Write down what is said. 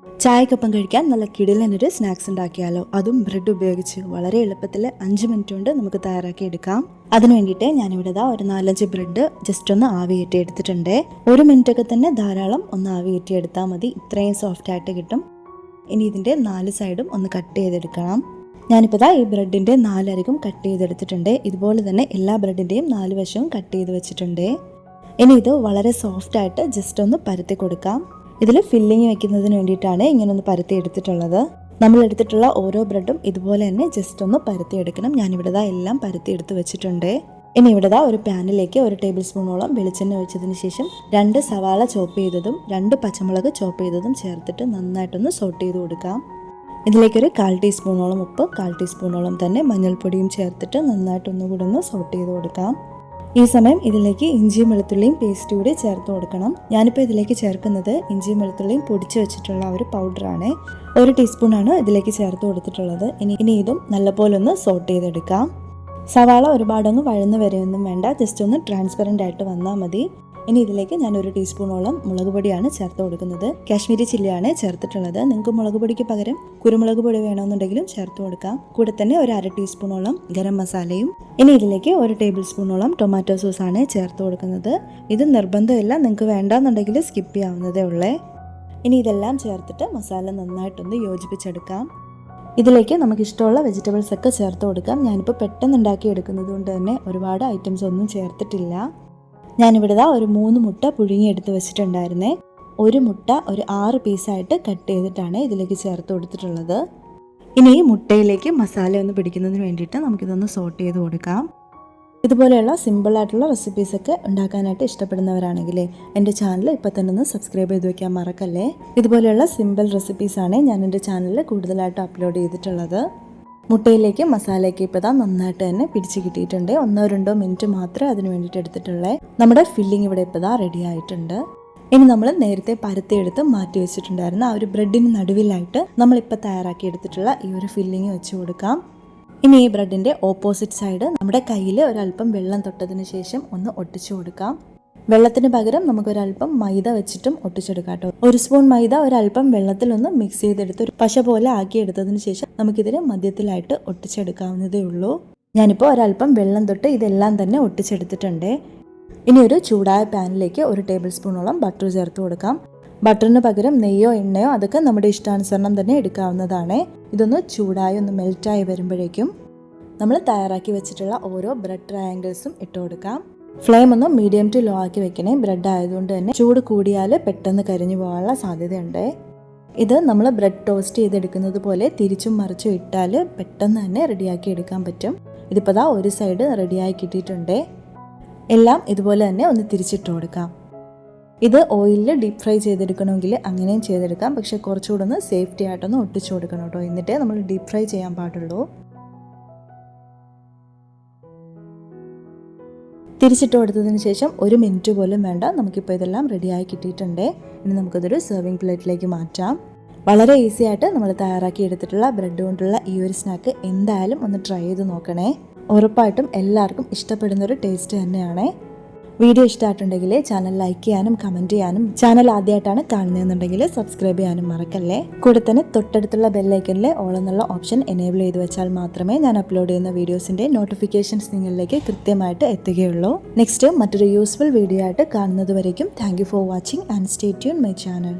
ചായക്കൊപ്പം കഴിക്കാൻ നല്ല കിടിലനൊരു സ്നാക്സ് ഉണ്ടാക്കിയാലോ, അതും ബ്രെഡ് ഉപയോഗിച്ച് വളരെ എളുപ്പത്തിൽ 5 മിനിറ്റ് കൊണ്ട് നമുക്ക് തയ്യാറാക്കി എടുക്കാം. അതിന് വേണ്ടിയിട്ട് ഞാനിവിടെ ഒരു 4-5 ബ്രെഡ് ജസ്റ്റ് ഒന്ന് ആവി കയറ്റി എടുത്തിട്ടുണ്ട്. 1 മിനിറ്റൊക്കെ തന്നെ ധാരാളം ഒന്ന് ആവി കയറ്റി എടുത്താൽ മതി, ഇത്രയും സോഫ്റ്റ് ആയിട്ട് കിട്ടും. ഇനി ഇതിൻ്റെ 4 സൈഡും ഒന്ന് കട്ട് ചെയ്തെടുക്കണം. ഞാനിപ്പോൾ ഈ ബ്രെഡിൻ്റെ 4 അരികും കട്ട് ചെയ്തെടുത്തിട്ടുണ്ട്. ഇതുപോലെ തന്നെ എല്ലാ ബ്രെഡിൻ്റെയും 4 വശവും കട്ട് ചെയ്ത് വെച്ചിട്ടുണ്ട്. ഇനി ഇത് വളരെ സോഫ്റ്റ് ആയിട്ട് ജസ്റ്റ് ഒന്ന് പരത്തി കൊടുക്കാം. ഇതിൽ ഫില്ലിങ് വെക്കുന്നതിന് വേണ്ടിയിട്ടാണ് ഇങ്ങനെ ഒന്ന് പരത്തി എടുത്തിട്ടുള്ളത്. നമ്മൾ എടുത്തിട്ടുള്ള ഓരോ ബ്രെഡും ഇതുപോലെ തന്നെ ജസ്റ്റ് ഒന്ന് പരത്തി എടുക്കണം. ഞാനിവിടെ എല്ലാം പരത്തി എടുത്ത് വെച്ചിട്ടുണ്ട്. ഇനി ഇവിടെ ഒരു പാനിലേക്ക് 1 ടേബിൾ സ്പൂണോളം വെളിച്ചെണ്ണ ഒഴിച്ചതിന് ശേഷം 2 സവാള ചോപ്പ് ചെയ്തതും 2 പച്ചമുളക് ചോപ്പ് ചെയ്തതും ചേർത്തിട്ട് നന്നായിട്ടൊന്ന് സോട്ട് ചെയ്ത് കൊടുക്കാം. ഇതിലേക്കൊരു 1/4 ടീസ്പൂണോളം ഉപ്പ്, 1/4 ടീസ്പൂണോളം തന്നെ മഞ്ഞൾപ്പൊടിയും ചേർത്തിട്ട് നന്നായിട്ടൊന്നുകൂടെ ഒന്ന് സോട്ട് ചെയ്ത് കൊടുക്കാം. ഈ സമയം ഇതിലേക്ക് ഇഞ്ചിയും വെളുത്തുള്ളിയും പേസ്റ്റ് കൂടി ചേർത്ത് കൊടുക്കണം. ഞാനിപ്പോൾ ഇതിലേക്ക് ചേർക്കുന്നത് ഇഞ്ചിയും വെളുത്തുള്ളിയും പൊടിച്ച് വെച്ചിട്ടുള്ള ഒരു പൗഡറാണ്. 1 ടീസ്പൂണാണ് ഇതിലേക്ക് ചേർത്ത് കൊടുത്തിട്ടുള്ളത്. ഇനി ഇതും നല്ലപോലെ ഒന്ന് സോട്ട് ചെയ്തെടുക്കാം. സവാള ഒരുപാടൊന്നും വഴന്ന് വരെയൊന്നും വേണ്ട, ജസ്റ്റ് ഒന്ന് ട്രാൻസ്പെറൻ്റ് ആയിട്ട് വന്നാൽ മതി. ഇനി ഇതിലേക്ക് ഞാൻ 1 ടീസ്പൂണോളം മുളക് പൊടിയാണ് ചേർത്ത് കൊടുക്കുന്നത്. കാശ്മീരി ചില്ലിയാണ് ചേർത്തിട്ടുള്ളത്. നിങ്ങൾക്ക് മുളക് പൊടിക്ക് പകരം കുരുമുളക് പൊടി വേണമെന്നുണ്ടെങ്കിലും ചേർത്ത് കൊടുക്കാം. കൂടെ തന്നെ 1/2 ടീസ്പൂണോളം ഗരം മസാലയും. ഇനി ഇതിലേക്ക് 1 ടേബിൾ സ്പൂണോളം ടൊമാറ്റോ സോസാണ് ചേർത്ത് കൊടുക്കുന്നത്. ഇത് നിർബന്ധമില്ല, നിങ്ങൾക്ക് വേണ്ടാന്നുണ്ടെങ്കിൽ സ്കിപ്പ് ചെയ്യാവുന്നതേ ഉള്ളേ. ഇനി ഇതെല്ലാം ചേർത്തിട്ട് മസാല നന്നായിട്ടൊന്ന് യോജിപ്പിച്ചെടുക്കാം. ഇതിലേക്ക് നമുക്ക് ഇഷ്ടമുള്ള വെജിറ്റബിൾസ് ഒക്കെ ചേർത്ത് കൊടുക്കാം. ഞാനിപ്പോൾ പെട്ടെന്ന് ഉണ്ടാക്കി എടുക്കുന്നത് കൊണ്ട് തന്നെ ഒരുപാട് ഐറ്റംസ് ഒന്നും ചേർത്തിട്ടില്ല. ഞാനിവിടെ ഒരു 3 മുട്ട പുഴുങ്ങിയെടുത്ത് വെച്ചിട്ടുണ്ടായിരുന്നേ. 1 മുട്ട ഒരു 6 പീസായിട്ട് കട്ട് ചെയ്തിട്ടാണ് ഇതിലേക്ക് ചേർത്ത് കൊടുത്തിട്ടുള്ളത്. ഇനി ഈ മുട്ടയിലേക്ക് മസാല ഒന്ന് പിടിക്കുന്നതിന് വേണ്ടിയിട്ട് നമുക്കിതൊന്ന് സോട്ട് ചെയ്ത് കൊടുക്കാം. ഇതുപോലെയുള്ള സിമ്പിളായിട്ടുള്ള റെസിപ്പീസൊക്കെ ഉണ്ടാക്കാനായിട്ട് ഇഷ്ടപ്പെടുന്നവരാണെങ്കിൽ എൻ്റെ ചാനൽ ഇപ്പോൾ തന്നെ ഒന്ന് സബ്സ്ക്രൈബ് ചെയ്ത് വയ്ക്കാൻ മറക്കല്ലേ. ഇതുപോലെയുള്ള സിമ്പിൾ റെസിപ്പീസാണ് ഞാൻ എൻ്റെ ചാനലിൽ കൂടുതലായിട്ട് അപ്ലോഡ് ചെയ്തിട്ടുള്ളത്. മുട്ടയിലേക്ക് മസാലയൊക്കെ ഇപ്പോൾ നന്നായിട്ട് തന്നെ പിടിച്ച് കിട്ടിയിട്ടുണ്ട്. 1-2 മിനിറ്റ് മാത്രമേ അതിന് വേണ്ടിയിട്ട് എടുത്തിട്ടുള്ളേ. നമ്മുടെ ഫില്ലിങ് ഇവിടെ ഇപ്പോൾ റെഡി ആയിട്ടുണ്ട്. ഇനി നമ്മൾ നേരത്തെ പരത്തിയെടുത്ത് മാറ്റി വെച്ചിട്ടുണ്ടായിരുന്ന ആ ഒരു ബ്രെഡിന് നടുവിലായിട്ട് നമ്മളിപ്പോൾ തയ്യാറാക്കി എടുത്തിട്ടുള്ള ഈ ഒരു ഫില്ലിങ് വെച്ച് കൊടുക്കാം. ഇനി ഈ ബ്രെഡിൻ്റെ ഓപ്പോസിറ്റ് സൈഡ് നമ്മുടെ കയ്യിൽ ഒരല്പം വെള്ളം തൊട്ടതിന് ശേഷം ഒന്ന് ഒട്ടിച്ചു കൊടുക്കാം. വെള്ളത്തിന് പകരം നമുക്കൊരല്പം മൈദ വെച്ചിട്ടും ഒട്ടിച്ചെടുക്കാം കേട്ടോ. 1 സ്പൂൺ മൈദ ഒരല്പം വെള്ളത്തിലൊന്ന് മിക്സ് ചെയ്തെടുത്ത് ഒരു പശ പോലെ ആക്കിയെടുത്തതിന് ശേഷം നമുക്കിതിന് മധ്യത്തിലായിട്ട് ഒട്ടിച്ചെടുക്കാവുന്നതേ ഉള്ളൂ. ഞാനിപ്പോൾ ഒരല്പം വെള്ളം തൊട്ട് ഇതെല്ലാം തന്നെ ഒട്ടിച്ചെടുത്തിട്ടുണ്ട്. ഇനി ഒരു ചൂടായ പാനിലേക്ക് 1 ടേബിൾ സ്പൂണോളം ബട്ടർ ചേർത്ത് കൊടുക്കാം. ബട്ടറിന് പകരം നെയ്യോ എണ്ണയോ അതൊക്കെ നമ്മുടെ ഇഷ്ടാനുസരണം തന്നെ എടുക്കാവുന്നതാണ്. ഇതൊന്ന് ചൂടായി ഒന്ന് മെൽറ്റായി വരുമ്പോഴേക്കും നമ്മൾ തയ്യാറാക്കി വെച്ചിട്ടുള്ള ഓരോ ബ്രെഡ് ട്രയാങ്കിൾസും ഇട്ട് കൊടുക്കാം. ഫ്ലെയിം ഒന്ന് മീഡിയം ടു ലോ ആക്കി വെക്കണേ. ബ്രെഡ് ആയതുകൊണ്ട് തന്നെ ചൂട് കൂടിയാൽ പെട്ടെന്ന് കരിഞ്ഞു പോകാനുള്ള സാധ്യതയുണ്ട്. ഇത് നമ്മൾ ബ്രെഡ് ടോസ്റ്റ് ചെയ്തെടുക്കുന്നത് പോലെ തിരിച്ചും മറിച്ചും ഇട്ടാൽ പെട്ടെന്ന് തന്നെ റെഡിയാക്കി എടുക്കാൻ പറ്റും. ഇതിപ്പോൾ ഒരു സൈഡ് റെഡിയായി കിട്ടിയിട്ടുണ്ട്. എല്ലാം ഇതുപോലെ തന്നെ ഒന്ന് തിരിച്ചിട്ട് കൊടുക്കാം. ഇത് ഓയിലിൽ ഡീപ്പ് ഫ്രൈ ചെയ്തെടുക്കണമെങ്കിൽ അങ്ങനെയും ചെയ്തെടുക്കാം. പക്ഷേ കുറച്ചുകൂടെ ഒന്ന് സേഫ്റ്റി ആയിട്ടൊന്ന് ഒട്ടിച്ചു കൊടുക്കണം കേട്ടോ. എന്നിട്ടേ നമ്മൾ ഡീപ്പ് ഫ്രൈ ചെയ്യാൻ പാടുള്ളൂ. തിരിച്ചിട്ട് കൊടുത്തതിന് ശേഷം 1 മിനിറ്റ് പോലും വേണ്ട, നമുക്കിപ്പോൾ ഇതെല്ലാം റെഡിയായി കിട്ടിയിട്ടുണ്ട്. ഇനി നമുക്കിതൊരു സെർവിങ് പ്ലേറ്റിലേക്ക് മാറ്റാം. വളരെ ഈസി ആയിട്ട് നമ്മൾ തയ്യാറാക്കി എടുത്തിട്ടുള്ള ബ്രെഡ് കൊണ്ടുള്ള ഈ ഒരു സ്നാക്ക് എന്തായാലും ഒന്ന് ട്രൈ ചെയ്ത് നോക്കണേ. ഉറപ്പായിട്ടും എല്ലാവർക്കും ഇഷ്ടപ്പെടുന്നൊരു ടേസ്റ്റ് തന്നെയാണ്. വീഡിയോ ഇഷ്ടമായിട്ടുണ്ടെങ്കിൽ ചാനൽ ലൈക്ക് ചെയ്യാനും കമൻറ്റ് ചെയ്യാനും, ചാനൽ ആദ്യമായിട്ടാണ് കാണുന്നതെന്നുണ്ടെങ്കിൽ സബ്സ്ക്രൈബ് ചെയ്യാനും മറക്കല്ലേ. കൂടെ തന്നെ തൊട്ടടുത്തുള്ള ബെല്ലൈക്കനിലെ ഓൾ എന്നുള്ള ഓപ്ഷൻ എനേബിൾ ചെയ്ത് വെച്ചാൽ മാത്രമേ ഞാൻ അപ്ലോഡ് ചെയ്യുന്ന വീഡിയോസിൻ്റെ നോട്ടിഫിക്കേഷൻസ് നിങ്ങളിലേക്ക് കൃത്യമായിട്ട് എത്തുകയുള്ളൂ. നെക്സ്റ്റ് മറ്റൊരു യൂസ്ഫുൾ വീഡിയോ ആയിട്ട് കാണുന്നത് വരേക്കും thank you for watching and stay tune my channel.